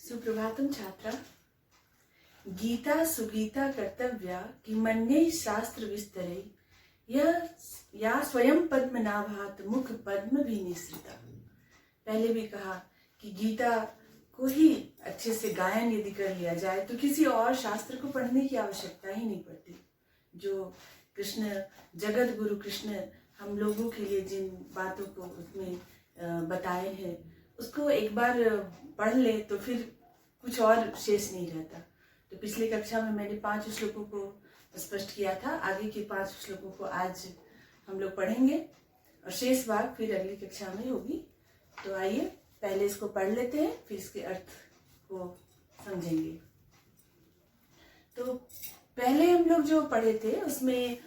सुप्रभातम छात्रा। गीता सुगीता कर्तव्या कि मन्ये शास्त्र विस्तरे या स्वयं पद्मनाभात मुख पद्म भी निसृता। पहले भी कहा कि गीता को ही अच्छे से गायन यदि कर लिया जाए तो किसी और शास्त्र को पढ़ने की आवश्यकता ही नहीं पड़ती। जो कृष्ण जगत गुरु कृष्ण हम लोगों के लिए जिन बातों को उसमें बताए हैं उसको एक बार पढ़ ले तो फिर कुछ और शेष नहीं रहता। तो पिछली कक्षा में मैंने 5 श्लोकों को स्पष्ट किया था। आगे के 5 श्लोकों को आज हम लोग पढ़ेंगे और शेष भाग फिर अगली कक्षा में होगी। तो आइए पहले इसको पढ़ लेते हैं, फिर इसके अर्थ को समझेंगे। तो पहले हम लोग जो पढ़े थे उसमें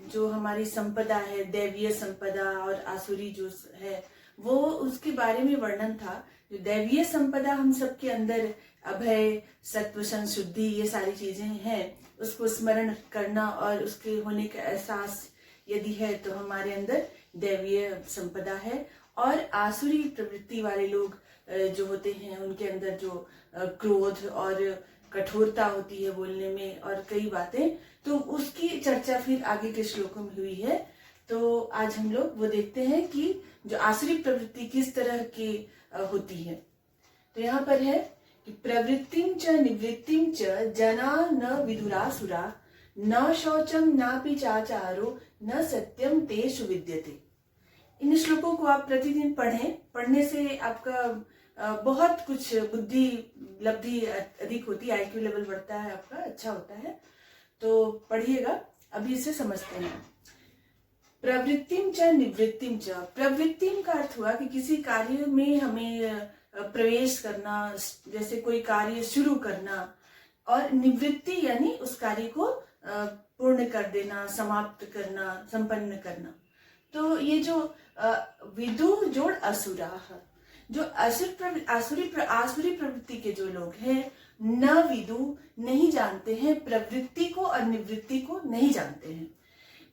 जो हमारी संपदा है, दैवीय संपदा और आसुरी जो है, वो उसके बारे में वर्णन था। जो दैवीय संपदा हम सबके अंदर अभय, सत्व, संशुद्धि, ये सारी चीजें हैं, उसको स्मरण करना और उसके होने का एहसास यदि है तो हमारे अंदर दैवीय संपदा है। और आसुरी प्रवृत्ति वाले लोग जो होते हैं उनके अंदर जो क्रोध और कठोरता होती है बोलने में और कई बातें, तो उसकी चर्चा फिर आगे के श्लोकों में हुई है। तो आज हम लोग वो देखते हैं कि जो आसुरी प्रवृत्ति किस तरह की होती है। तो यहाँ पर है कि प्रवृत्तिं च निवृत्तिं च जना न विदुरासुरा न शौचम नापि चाचारो न सत्यम तेषु विद्यते। इन श्लोकों को आप प्रतिदिन पढ़ें। पढ़ने से आपका बहुत कुछ बुद्धि लब्धि अधिक होती है, IQ लेवल बढ़ता है आपका, अच्छा होता है। तो पढ़िएगा। अभी इसे समझते हैं। प्रवृत्तिम च निवृत्तिम च। प्रवृत्तिम का अर्थ हुआ कि किसी कार्य में हमें प्रवेश करना, जैसे कोई कार्य शुरू करना, और निवृत्ति यानी उस कार्य को पूर्ण कर देना, समाप्त करना, संपन्न करना। तो ये जो विदु जोड़ असुरा, जो आसुरी प्रवृत्ति के जो लोग हैं, न विदु नहीं जानते हैं प्रवृत्ति को और निवृत्ति को नहीं जानते हैं।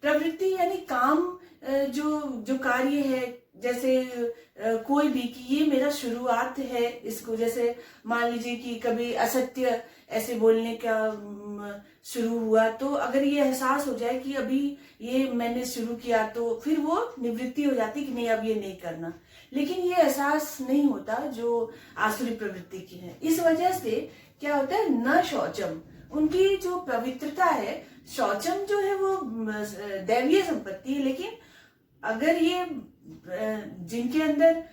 प्रवृत्ति यानी काम, जो कार्य है, जैसे कोई भी कि ये मेरा शुरुआत है, इसको जैसे मान लीजिए कि कभी असत्य ऐसे बोलने का शुरू हुआ, तो अगर ये एहसास हो जाए कि अभी ये मैंने शुरू किया तो फिर वो निवृत्ति हो जाती कि नहीं, अब ये नहीं करना। लेकिन ये एहसास नहीं होता जो आसुरी प्रवृत्ति की है। इस वजह से क्या होता है, न शौचम, उनकी जो पवित्रता है, शौचम जो है वो दैवीय संपत्ति है, लेकिन अगर ये जिनके अंदर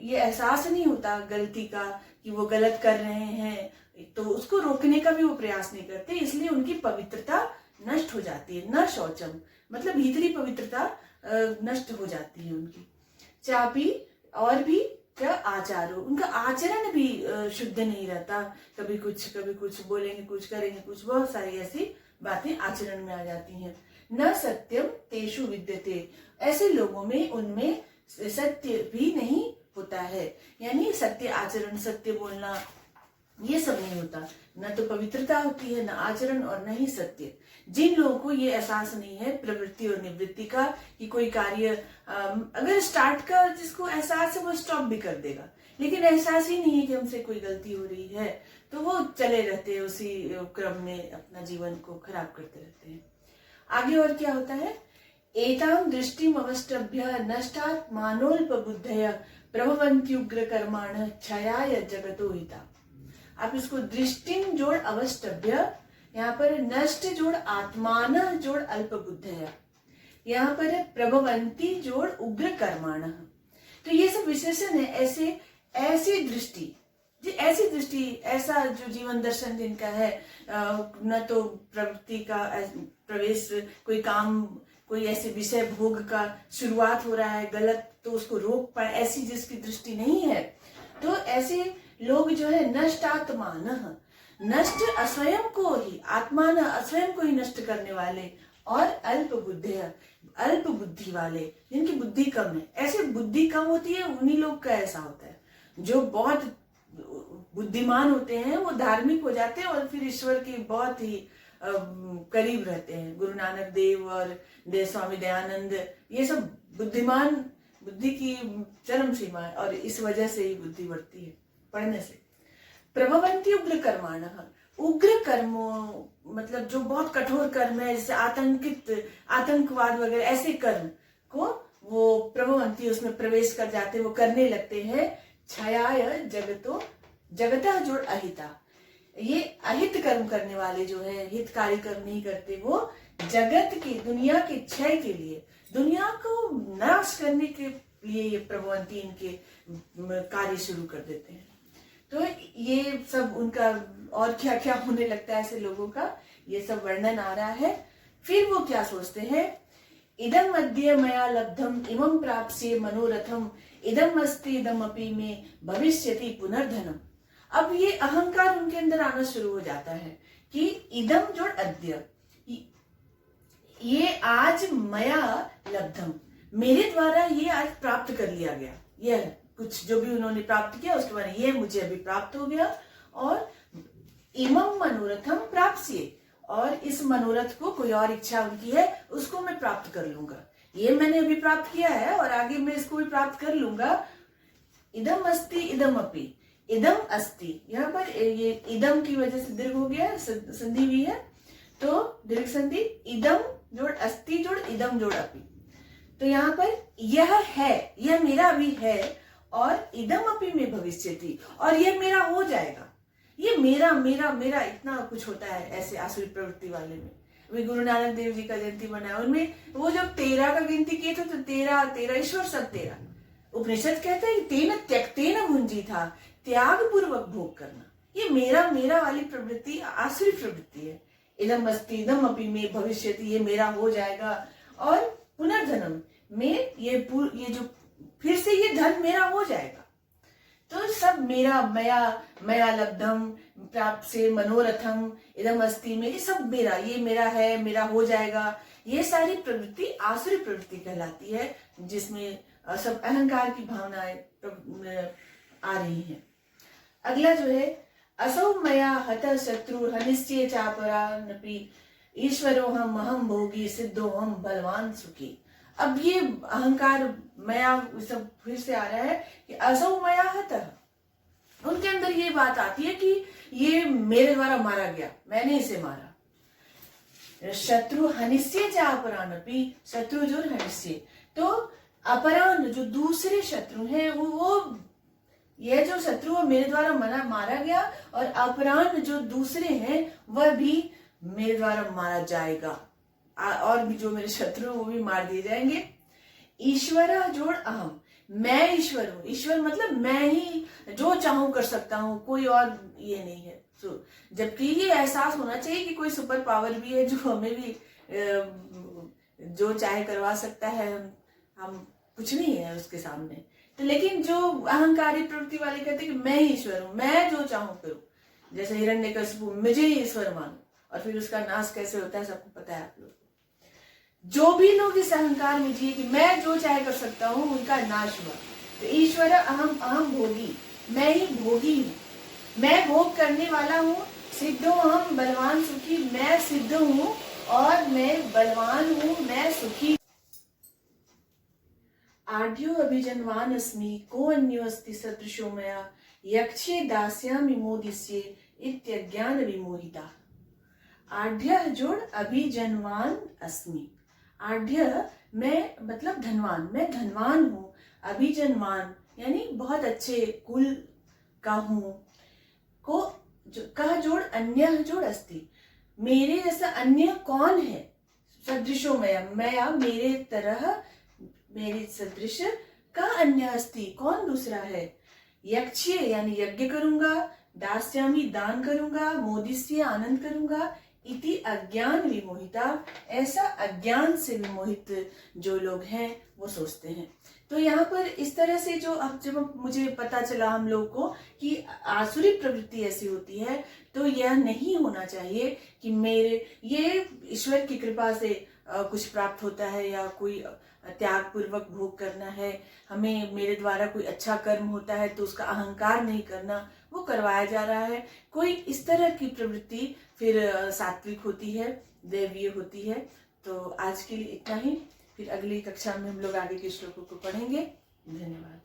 ये एहसास नहीं होता गलती का कि वो गलत कर रहे हैं, तो उसको रोकने का भी वो प्रयास नहीं करते, इसलिए उनकी पवित्रता नष्ट हो जाती है। न शौचम मतलब भीतरी पवित्रता नष्ट हो जाती है उनकी। चापी और भी क्या आचारो, उनका आचरण भी शुद्ध नहीं रहता। कभी कुछ बोलेंगे, कुछ करेंगे, कुछ बहुत सारी ऐसी बातें आचरण में आ जाती हैं। न सत्यम तेषु विद्यते, ऐसे लोगों में उनमें सत्य भी नहीं होता है, यानी सत्य आचरण, सत्य बोलना, ये सब नहीं होता। न तो पवित्रता होती है, न आचरण और न ही सत्य। जिन लोगों को ये एहसास नहीं है प्रवृत्ति और निवृत्ति का कि कोई कार्य अगर स्टार्ट का जिसको एहसास है वो स्टॉप भी कर देगा, लेकिन एहसास ही नहीं है कि हमसे कोई गलती हो रही है, तो वो चले रहते हैं उसी क्रम में, अपना जीवन को खराब करते रहते हैं। आगे और क्या होता है, एतां दृष्टिम अवष्टभ्य नष्टात्मानोल्प बुद्धय प्रभवन्त्युग्र कर्माण क्षयाय जगतो हिता। आप इसको दृष्टिम जोड़ अवष्टभ्य, यहाँ पर नष्ट जोड़ आत्मान जोड़ अल्प बुद्धय, यहाँ पर है प्रभवंती जोड़ उग्र कर्माण। तो ये सब विशेषण है। ऐसी दृष्टि, ऐसा जो जीवन दर्शन जिनका है, न तो प्रवृत्ति का प्रवेश, कोई काम, कोई ऐसे विषय भोग का शुरुआत हो रहा है गलत, तो उसको रोक पाए, ऐसी जिसकी दृष्टि नहीं है, तो ऐसे लोग जो है नष्टात्मान, नष्ट अस्वयं को ही, आत्मान अस्वयं को ही नष्ट करने वाले, और अल्प बुद्धि वाले, जिनकी बुद्धि कम है। ऐसे बुद्धि कम होती है उन्हीं लोग का ऐसा होता है। जो बहुत बुद्धिमान होते हैं वो धार्मिक हो जाते हैं और फिर ईश्वर के बहुत ही करीब रहते हैं। गुरु नानक देव और स्वामी दयानंद, ये सब बुद्धिमान, बुद्धि की चरम सीमा है, और इस वजह से ही बुद्धि बढ़ती है पढ़ने से। प्रभवंती उग्र कर्माणः, उग्र कर्मों मतलब जो बहुत कठोर कर्म है, जैसे आतंकवाद वगैरह ऐसे कर्म को वो प्रभवंती उसमें प्रवेश कर जाते हैं, वो करने लगते हैं। क्षयाय जगतो जगतः जोड़ अहिता, ये अहित कर्म करने वाले जो है, हितकारी कर्म नहीं करते, वो जगत की दुनिया के क्षय के लिए, दुनिया को नाश करने के लिए ये प्रभवंती इनके कार्य शुरू कर देते हैं। तो ये सब उनका और क्या क्या होने लगता है ऐसे लोगों का, ये सब वर्णन आ रहा है। फिर वो क्या सोचते हैं, इदम अद्य मया लब्धम इमं प्राप्स्ये मनोरथम इदम अस्ति इदम अपि मे भविष्यति पुनर्धनम। अब ये अहंकार उनके अंदर आना शुरू हो जाता है कि इदम जोड़ अद्य, ये आज मया लब्धम, मेरे द्वारा ये आज प्राप्त कर लिया गया, यह कुछ जो भी उन्होंने प्राप्त किया उसके बाद ये मुझे अभी प्राप्त हो गया, और इमं मनोरथम प्राप्स्ये, और इस मनोरथ को कोई और इच्छा उनकी है उसको मैं प्राप्त कर लूंगा, ये मैंने अभी प्राप्त किया है और आगे मैं इसको भी प्राप्त कर लूंगा। इदम अस्ति इदम अपि, इदम अस्ति, यहाँ पर ये इदम की वजह से दीर्घ हो गया, संधि भी है, तो दीर्घ संधि, इदम जोड़ अस्ति जोड़ इदम जोड़ अपि। तो यहाँ पर यह है, यह मेरा अभी है, और इदम अपि में भविष्यति, और यह मेरा हो जाएगा, ये मेरा मेरा मेरा इतना कुछ होता है ऐसे आसुरी प्रवृत्ति वाले में। अभी गुरु नानक देव जी का जयंती मनाया, उनमें वो जब 13 का गिनती किए थे तो 13 ईश्वर सब 13, उपनिषद कहते हैं तेन त्यक्तेन भुंजी था, त्याग पूर्वक भोग करना, ये मेरा मेरा वाली प्रवृत्ति आसुरी प्रवृत्ति है। इदम अस्ति इदम अपि में भविष्यति, ये मेरा हो जाएगा, और पुनर्धनम में ये जो फिर से ये धन मेरा हो जाएगा। तो सब मेरा, मया लब्धम प्राप्त से मनोरथम इदम अस्ति में, ये सब मेरा, ये मेरा है, मेरा हो जाएगा, ये सारी प्रवृत्ति आसुरी प्रवृत्ति कहलाती है, जिसमें सब अहंकार की भावनाएं आ रही हैं। अगला जो है, असौ मया हतः शत्रु हनिष्ये चापरानपि ईश्वरोहम अहम भोगी सिद्धोहम बलवान सुखी। अब ये अहंकार मया सब फिर से आ रहा है कि असौ मया हतः, उनके अंदर ये बात आती है कि ये मेरे द्वारा मारा गया, मैंने इसे मारा। शत्रु हनिष्ये चापरानपि, शत्रु जो हनिष्ये, तो अपरान जो दूसरे शत्रु हैं वो यह जो शत्रु है मेरे द्वारा मारा गया, और अपरान जो दूसरे हैं वह भी मेरे द्वारा मारा जाएगा, और भी जो मेरे शत्रु वो भी मार दिए जाएंगे। ईश्वर जोड़ अहम, मैं ईश्वर हूँ, ईश्वर मतलब मैं ही जो चाहूं कर सकता हूँ, कोई और ये नहीं है। जबकि ये एहसास होना चाहिए कि कोई सुपर पावर भी है जो हमें भी जो चाहे करवा सकता है, हम कुछ नहीं है उसके सामने। तो लेकिन जो अहंकारी प्रवृत्ति वाले कहते हैं कि मैं ही ईश्वर हूं, मैं जो चाहूं करूं, जैसे हिरण्यकशिपु मुझे ही ईश्वर मानो, और फिर उसका नाश कैसे होता है सबको पता है आप लोग। जो भी लोग इस अहंकार में जिए कि मैं जो चाहे कर सकता हूँ, उनका नाश हुआ। तो ईश्वर अहम भोगी, मैं ही भोगी हूँ, मैं भोग करने वाला हूँ। सिद्धो अहम बलवान सुखी, मैं सिद्ध हूँ और मैं बलवान हूँ, मैं सुखी। आढ्यो अभिजनवान अस्मि को अन्यो अस्ति सदृशो मया यक्षे दास्यामि मोदिष्ये इत्यज्ञान विमोहिता। आढ्य जोड़ अभिजनवान अस्मि, आढ्य मैं मतलब धनवान, मैं धनवान हूँ, अभिजनवान यानी बहुत अच्छे कुल का हूँ, को कह जोड़ अन्य जोड़ अस्ति, मेरे जैसा अन्य कौन है, सदृशो मया मेरे तरह, मेरी सदृश का अन्य अस्ति कौन दूसरा है। यक्षे यानी यज्ञ करूंगा, दास्यामी दान करूंगा, मोदिष्ये आनंद करूंगा, इति अज्ञान विमोहिता, ऐसा अज्ञान से विमोहित जो लोग हैं वो सोचते हैं। तो यहाँ पर इस तरह से जो अब जब मुझे पता चला हम लोग को कि आसुरी प्रवृत्ति ऐसी होती है, तो यह नहीं होना चाहिए कि मेरे ये ईश्वर की कृपा से कुछ प्राप्त होता है या कोई त्याग पूर्वक भोग करना है, हमें मेरे द्वारा कोई अच्छा कर्म होता है तो उसका अहंकार नहीं करना, वो करवाया जा रहा है। कोई इस तरह की प्रवृत्ति फिर सात्विक होती है, दैवीय होती है। तो आज के लिए इतना ही, फिर अगली कक्षा में हम लोग आगे के श्लोकों को पढ़ेंगे। धन्यवाद।